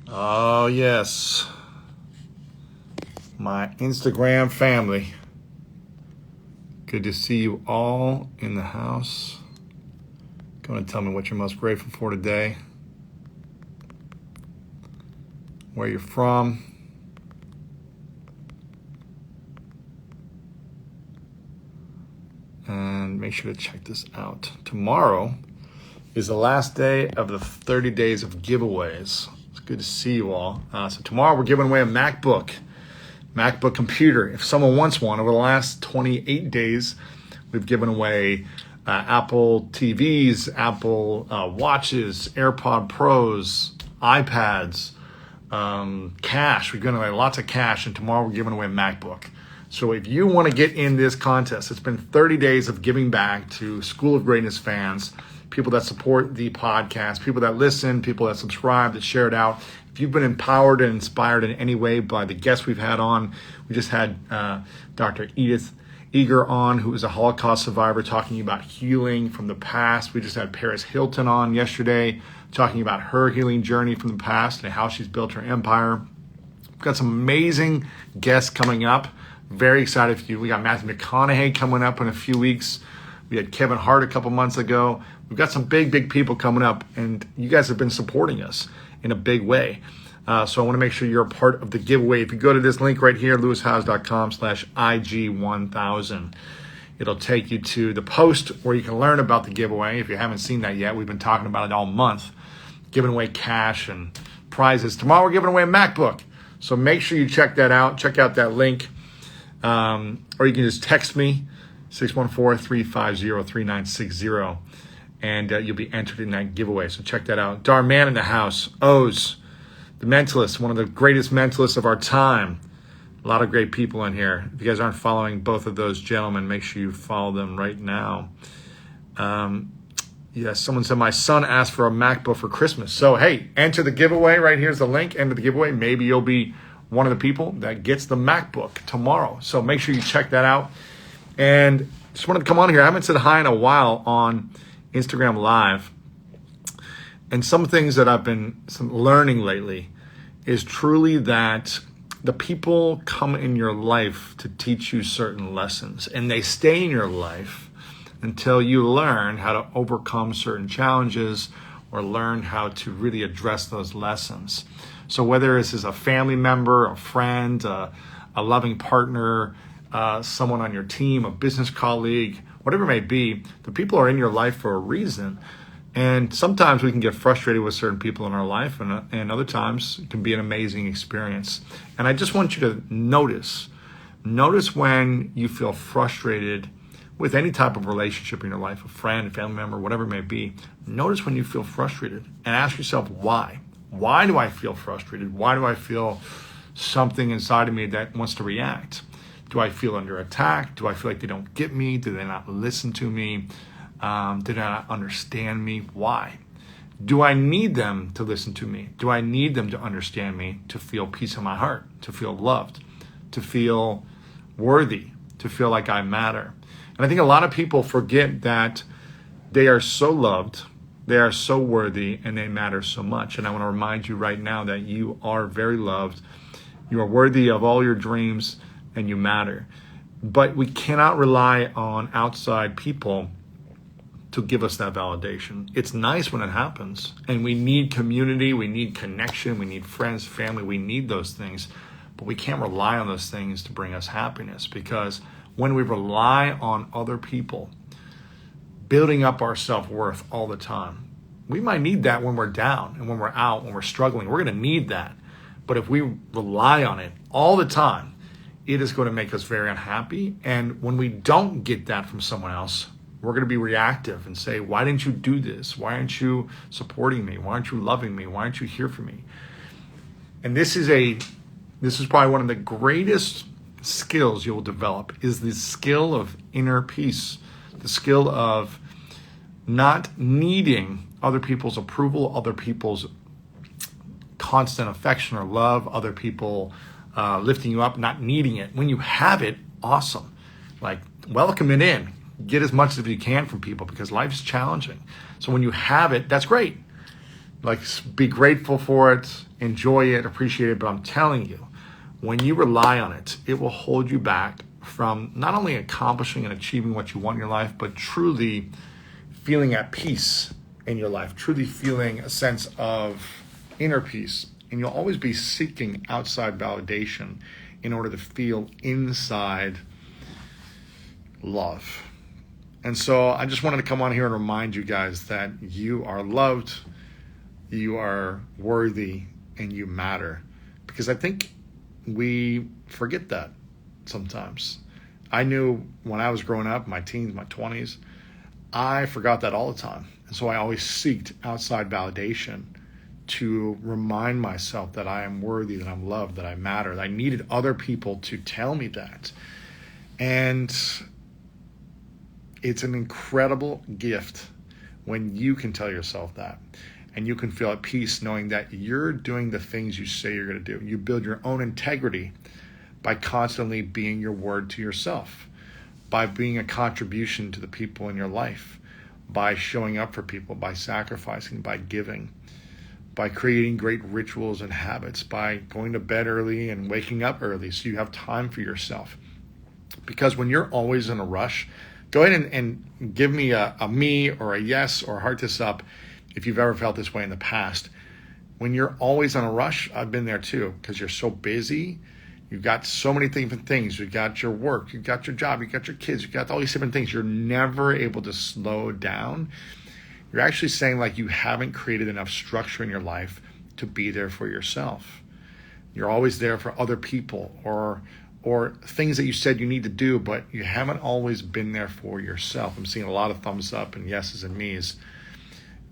Oh, yes. My Instagram family. Good to see you all in the house. Going to tell me what you're most grateful for today, where you're from. And make sure to check this out. Tomorrow is the last day of the 30 days of giveaways. It's good to see you all. So tomorrow we're giving away a MacBook computer. If someone wants one, over the last 28 days, we've given away Apple TVs, Apple watches, AirPod Pros, iPads, cash. We're giving away lots of cash, and tomorrow we're giving away a MacBook. So if you want to get in this contest, it's been 30 days of giving back to School of Greatness fans, people that support the podcast, people that listen, people that subscribe, that share it out. If you've been empowered and inspired in any way by the guests we've had on, we just had Dr. Edith Eger on, who is a Holocaust survivor, talking about healing from the past. We just had Paris Hilton on yesterday, talking about her healing journey from the past and how she's built her empire. We've got some amazing guests coming up. Very excited for you. We got Matthew McConaughey coming up in a few weeks. We had Kevin Hart a couple months ago. We've got some big people coming up, and you guys have been supporting us in a big way. So I want to make sure you're a part of the giveaway. If you go to this link right here, lewishowes.com/IG1000, it'll take you to the post where you can learn about the giveaway. If you haven't seen that yet, we've been talking about it all month, giving away cash and prizes. Tomorrow we're giving away a MacBook. So make sure you check that out. Check out that link. Or you can just text me, 614-350-3960, and you'll be entered in that giveaway. So check that out. Darman in the house. O's, the mentalist, one of the greatest mentalists of our time. A lot of great people in here. If you guys aren't following both of those gentlemen, make sure you follow them right now. Yes, someone said, my son asked for a MacBook for Christmas. So, hey, enter the giveaway. Right here's the link. Enter the giveaway. Maybe you'll be one of the people that gets the MacBook tomorrow. So make sure you check that out. And just wanted to come on here. I haven't said hi in a while on Instagram Live. And some things that I've been learning lately is truly that the people come in your life to teach you certain lessons. And they stay in your life until you learn how to overcome certain challenges or learn how to really address those lessons. So whether this is a family member, a friend, a loving partner, someone on your team, a business colleague, whatever it may be, the people are in your life for a reason. And sometimes we can get frustrated with certain people in our life, and other times it can be an amazing experience. And I just want you to notice when you feel frustrated with any type of relationship in your life, a friend, a family member, whatever it may be. Notice when you feel frustrated and ask yourself why. Why do I feel frustrated? Why do I feel something inside of me that wants to react? Do I feel under attack? Do I feel like they don't get me? Do they not listen to me? Do they not understand me? Why? Do I need them to listen to me? Do I need them to understand me, to feel peace in my heart, to feel loved, to feel worthy, to feel like I matter? And I think a lot of people forget that they are so loved, they are so worthy, and they matter so much. And I want to remind you right now that you are very loved. You are worthy of all your dreams, and you matter. But we cannot rely on outside people to give us that validation. It's nice when it happens, and we need community, we need connection, we need friends, family, we need those things, but we can't rely on those things to bring us happiness, because when we rely on other people, building up our self-worth all the time, we might need that when we're down and when we're out, when we're struggling. We're going to need that. But if we rely on it all the time, it is going to make us very unhappy. And when we don't get that from someone else, we're going to be reactive and say, why didn't you do this? Why aren't you supporting me? Why aren't you loving me? Why aren't you here for me? And this is probably one of the greatest skills you'll develop, is the skill of inner peace, the skill of not needing other people's approval, other people's constant affection or love, other people lifting you up, not needing it. When you have it, awesome. Like, welcome it in. Get as much as you can from people, because life's challenging. So when you have it, that's great. Like, be grateful for it, enjoy it, appreciate it. But I'm telling you, when you rely on it, it will hold you back from not only accomplishing and achieving what you want in your life, but truly feeling at peace in your life, truly feeling a sense of inner peace. And you'll always be seeking outside validation in order to feel inside love. And so I just wanted to come on here and remind you guys that you are loved, you are worthy, and you matter. Because I think we forget that sometimes. I knew when I was growing up, my teens, my 20s, I forgot that all the time. And so I always sought outside validation to remind myself that I am worthy, that I'm loved, that I matter, that I needed other people to tell me that. And it's an incredible gift when you can tell yourself that. And you can feel at peace knowing that you're doing the things you say you're going to do. You build your own integrity by constantly being your word to yourself, by being a contribution to the people in your life, by showing up for people, by sacrificing, by giving, by creating great rituals and habits, by going to bed early and waking up early so you have time for yourself. Because when you're always in a rush, go ahead and give me a me or a yes or a heart this up if you've ever felt this way in the past. When you're always on a rush, I've been there too, because you're so busy. You've got so many different things. You've got your work, you've got your job, you've got your kids, you've got all these different things. You're never able to slow down. You're actually saying like you haven't created enough structure in your life to be there for yourself. You're always there for other people or things that you said you need to do, but you haven't always been there for yourself. I'm seeing a lot of thumbs up and yeses and me's.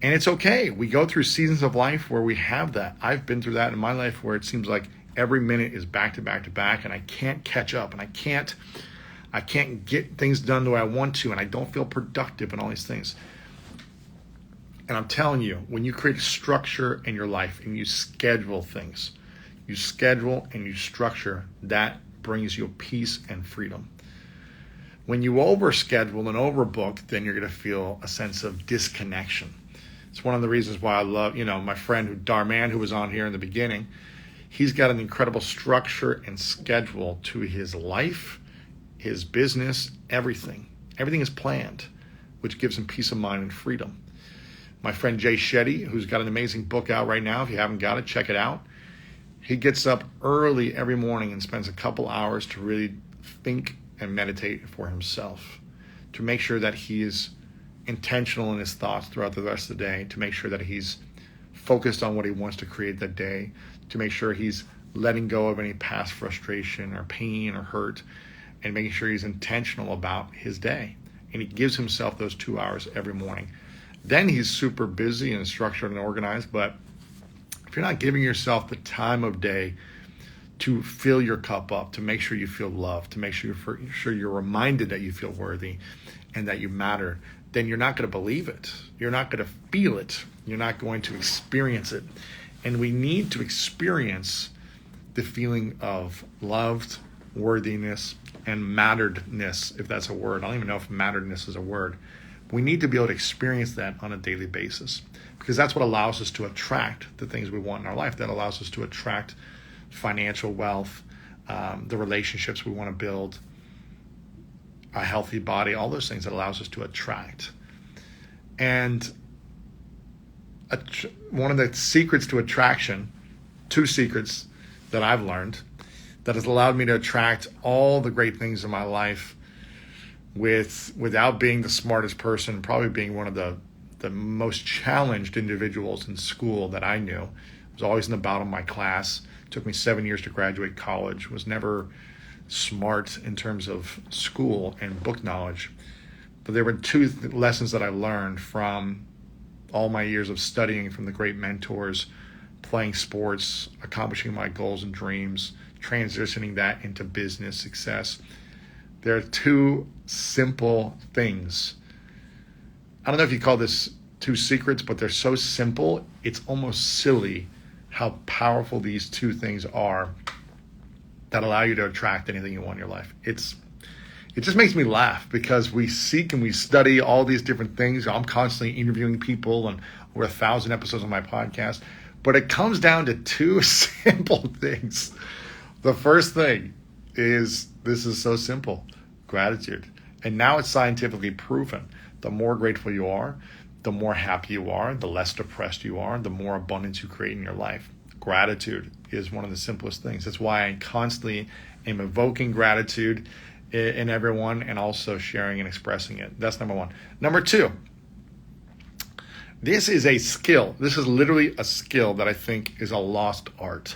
And it's okay. We go through seasons of life where we have that. I've been through that in my life where it seems like every minute is back to back to back and I can't catch up and I can't get things done the way I want to and I don't feel productive and all these things. And I'm telling you, when you create a structure in your life and you schedule things, you schedule and you structure, that brings you peace and freedom. When you overschedule and overbook, then you're going to feel a sense of disconnection. It's one of the reasons why I love, my friend Darman, who was on here in the beginning. He's got an incredible structure and schedule to his life, his business, everything. Everything is planned, which gives him peace of mind and freedom. My friend Jay Shetty, who's got an amazing book out right now. If you haven't got it, check it out. He gets up early every morning and spends a couple hours to really think and meditate for himself, to make sure that he is intentional in his thoughts throughout the rest of the day, to make sure that he's focused on what he wants to create that day, to make sure he's letting go of any past frustration or pain or hurt, and making sure he's intentional about his day. And he gives himself those 2 hours every morning. Then he's super busy and structured and organized, but if you're not giving yourself the time of day to fill your cup up, to make sure you feel loved, to make sure you're reminded that you feel worthy and that you matter, then you're not going to believe it. You're not going to feel it. You're not going to experience it. And we need to experience the feeling of loved, worthiness, and matteredness, if that's a word. I don't even know if matteredness is a word. We need to be able to experience that on a daily basis, because that's what allows us to attract the things we want in our life. That allows us to attract financial wealth, the relationships we want to build, a healthy body, all those things that allows us to attract. And one of the secrets to attraction, 2 secrets that I've learned that has allowed me to attract all the great things in my life without being the smartest person, probably being one of the most challenged individuals in school that I knew. I was always in the bottom of my class. It took me 7 years to graduate college. Was never smart in terms of school and book knowledge. But there were 2 lessons that I learned from all my years of studying from the great mentors, playing sports, accomplishing my goals and dreams, transitioning that into business success. There are 2 simple things. I don't know if you call this 2 secrets, but they're so simple, it's almost silly how powerful these 2 things are that allow you to attract anything you want in your life. It just makes me laugh because we seek and we study all these different things. I'm constantly interviewing people and over 1,000 episodes of my podcast. But it comes down to two simple things. The first thing is, this is so simple, gratitude. And now it's scientifically proven. The more grateful you are, the more happy you are, the less depressed you are, the more abundance you create in your life. Gratitude is one of the simplest things. That's why I constantly am evoking gratitude in everyone and also sharing and expressing it. That's number one. Number two, this is a skill. This is literally a skill that I think is a lost art.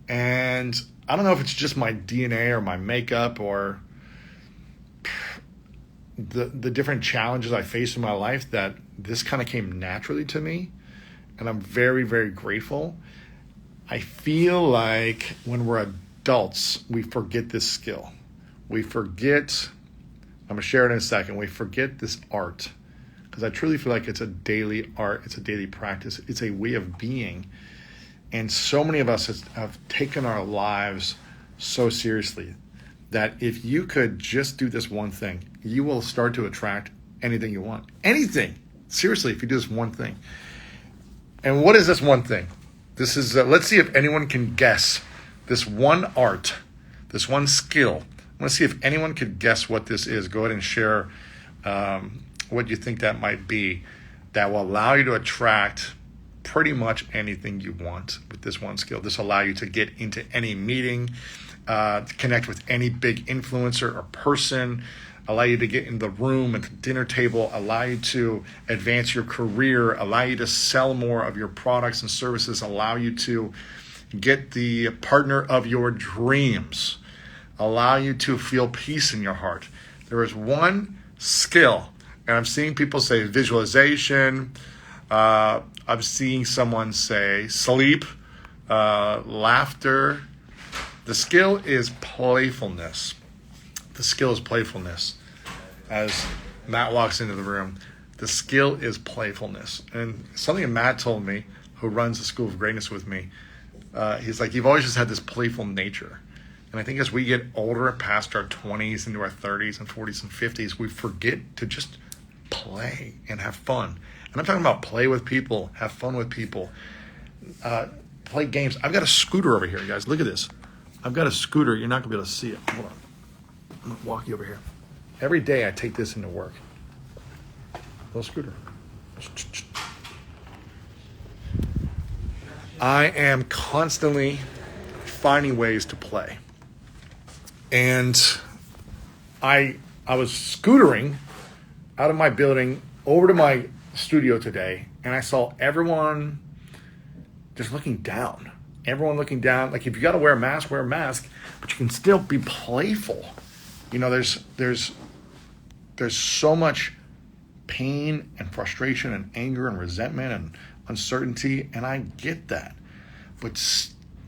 And I don't know if it's just my DNA or my makeup or the different challenges I face in my life that this kind of came naturally to me. And I'm very, very grateful. I feel like when we're adults, we forget this skill. We forget, I'm going to share it in a second, we forget this art. Because I truly feel like it's a daily art, it's a daily practice, it's a way of being. And so many of us have taken our lives so seriously that if you could just do this one thing, you will start to attract anything you want. Anything. Seriously, if you do this one thing. And what is this one thing? This is, let's see if anyone can guess this one art, this one skill. I want to see if anyone could guess what this is. Go ahead and share what you think that might be that will allow you to attract pretty much anything you want with this one skill. This will allow you to get into any meeting, connect with any big influencer or person, allow you to get in the room at the dinner table, allow you to advance your career, allow you to sell more of your products and services, allow you to get the partner of your dreams, allow you to feel peace in your heart. There is one skill, and I'm seeing people say visualization, I'm seeing someone say sleep, laughter. The skill is playfulness. The skill is playfulness. As Matt walks into the room, the skill is playfulness. And something that Matt told me, who runs the School of Greatness with me, he's like, you've always just had this playful nature. And I think as we get older, past our 20s, into our 30s and 40s and 50s, we forget to just play and have fun. And I'm talking about play with people, have fun with people, play games. I've got a scooter over here, guys. Look at this. I've got a scooter. You're not going to be able to see it. Hold on. I'm going to walk you over here. Every day I take this into work. Little scooter. I am constantly finding ways to play. And I was scootering out of my building over to my studio today, and I saw everyone just looking down. Everyone looking down. Like, if you got to wear a mask, but you can still be playful. You know, there's so much pain and frustration and anger and resentment and uncertainty, and I get that. But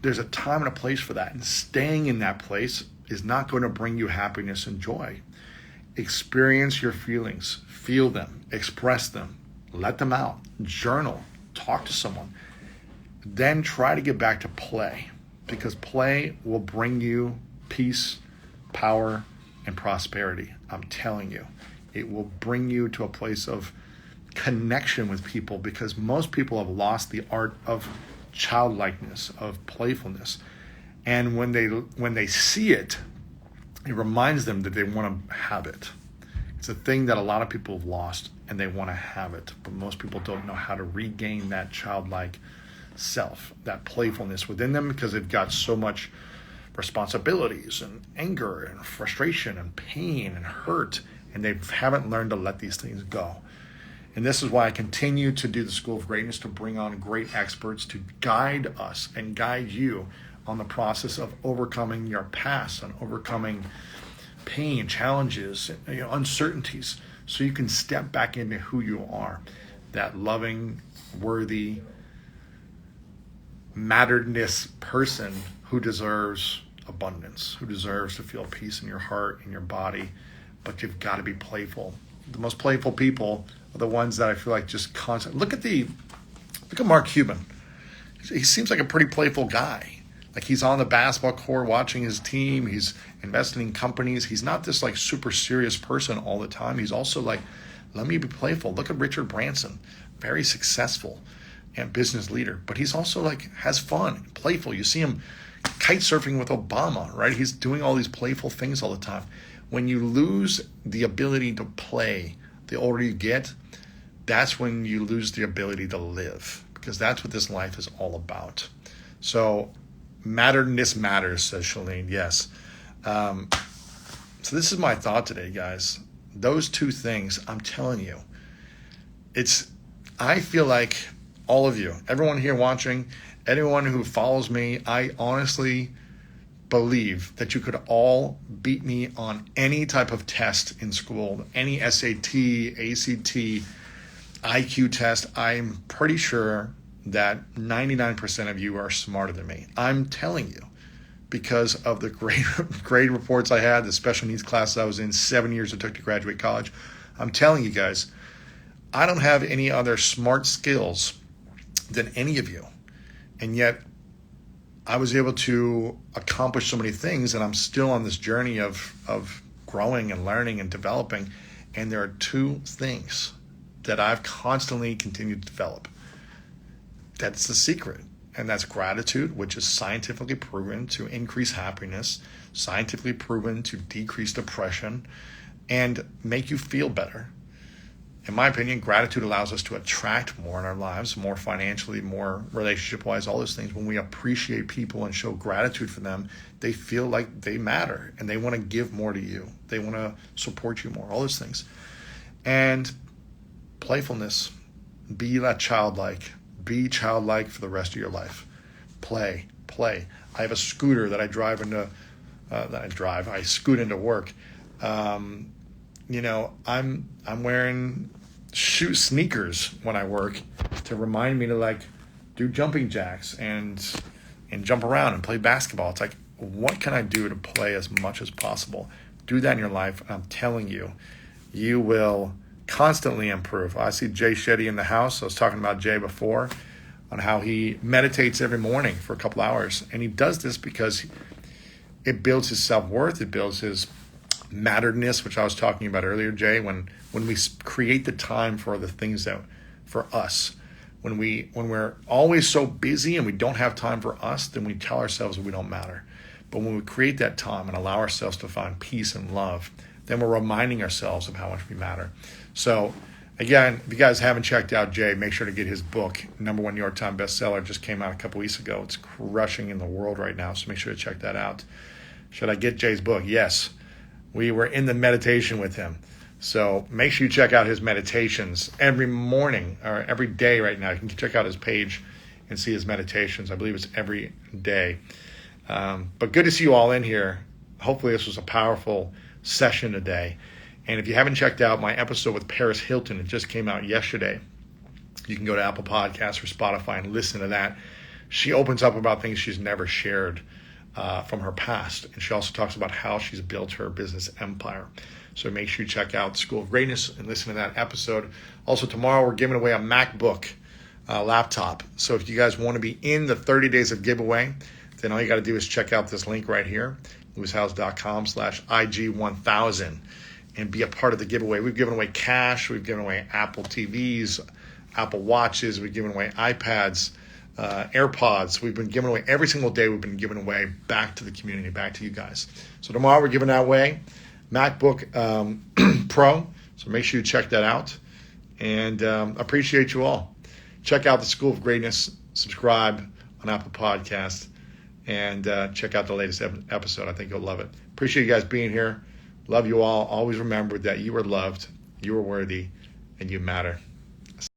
there's a time and a place for that, and staying in that place is not going to bring you happiness and joy. Experience your feelings, feel them, express them, let them out, journal, talk to someone. Then try to get back to play, because play will bring you peace, power, and prosperity. I'm telling you, it will bring you to a place of connection with people, because most people have lost the art of childlikeness, of playfulness. And when they see it, it reminds them that they want to have it. It's a thing that a lot of people have lost, and they want to have it. But most people don't know how to regain that childlike self, that playfulness within them, because they've got so much responsibilities and anger and frustration and pain and hurt, and they haven't learned to let these things go. And this is why I continue to do the School of Greatness, to bring on great experts to guide us and guide you on the process of overcoming your past and overcoming pain, challenges, uncertainties, so you can step back into who you are, that loving, worthy, matteredness person who deserves abundance, who deserves to feel peace in your heart, in your body. But you've got to be playful. The most playful people are the ones that I feel like just constant. Look at Mark Cuban. He seems like a pretty playful guy. Like, he's on the basketball court watching his team. He's investing in companies. He's not this like super serious person all the time. He's also like, let me be playful. Look at Richard Branson. very successful and business leader, but he's also like has fun, playful. You see him kite surfing with Obama, right? He's doing all these playful things all the time. When you lose the ability to play, the older you get, that's when you lose the ability to live, because that's what this life is all about. So matteredness matters, says Shalene. Yes. So this is my thought today, guys. Those two things, I'm telling you, I feel like all of you, everyone here watching, anyone who follows me, I honestly believe that you could all beat me on any type of test in school, any SAT, ACT, IQ test. I'm pretty sure that 99% of you are smarter than me. I'm telling you, because of the grade reports I had, the special needs classes I was in, 7 years it took to graduate college. I'm telling you guys, I don't have any other smart skills than any of you. And yet I was able to accomplish so many things, and I'm still on this journey of growing and learning and developing. And there are two things that I've constantly continued to develop. That's the secret. And that's gratitude, which is scientifically proven to increase happiness, scientifically proven to decrease depression, and make you feel better. In my opinion, gratitude allows us to attract more in our lives, more financially, more relationship-wise, all those things. When we appreciate people and show gratitude for them, they feel like they matter and they want to give more to you. They want to support you more, all those things. And playfulness, be that childlike. Be childlike for the rest of your life. Play. I have a scooter that I drive into, I scoot into work. I'm wearing sneakers when I work to remind me to like do jumping jacks and jump around and play basketball. It's like, what can I do to play as much as possible? Do that in your life, and I'm telling you, you will constantly improve. I see Jay Shetty in the house. I was talking about Jay before on how he meditates every morning for a couple hours, and he does this because it builds his self-worth. It builds his matteredness, which I was talking about earlier, Jay, when we create the time for the things that for us, when we're always so busy and we don't have time for us, then we tell ourselves that we don't matter. But when we create that time and allow ourselves to find peace and love, then we're reminding ourselves of how much we matter. So again, if you guys haven't checked out Jay, make sure to get his book. #1 New York Times bestseller, just came out a couple weeks ago. It's crushing in the world right now, so make sure to check that out. Should I get Jay's book? Yes. We were in the meditation with him. So make sure you check out his meditations every morning or every day right now. You can check out his page and see his meditations. I believe it's every day. But good to see you all in here. Hopefully this was a powerful session today. And if you haven't checked out my episode with Paris Hilton, it just came out yesterday. You can go to Apple Podcasts or Spotify and listen to that. She opens up about things she's never shared from her past. And she also talks about how she's built her business empire. So make sure you check out School of Greatness and listen to that episode. Also, tomorrow we're giving away a MacBook laptop. So if you guys want to be in the 30 days of giveaway, then all you got to do is check out this link right here, lewishowes.com/IG1000, and be a part of the giveaway. We've given away cash. We've given away Apple TVs, Apple Watches. We've given away iPads, AirPods. We've been giving away every single day. We've been giving away back to the community, back to you guys. So tomorrow we're giving that away, MacBook Pro. So make sure you check that out. And appreciate you all. Check out the School of Greatness. Subscribe on Apple Podcasts. And check out the latest episode. I think you'll love it. Appreciate you guys being here. Love you all. Always remember that you are loved, you are worthy, and you matter.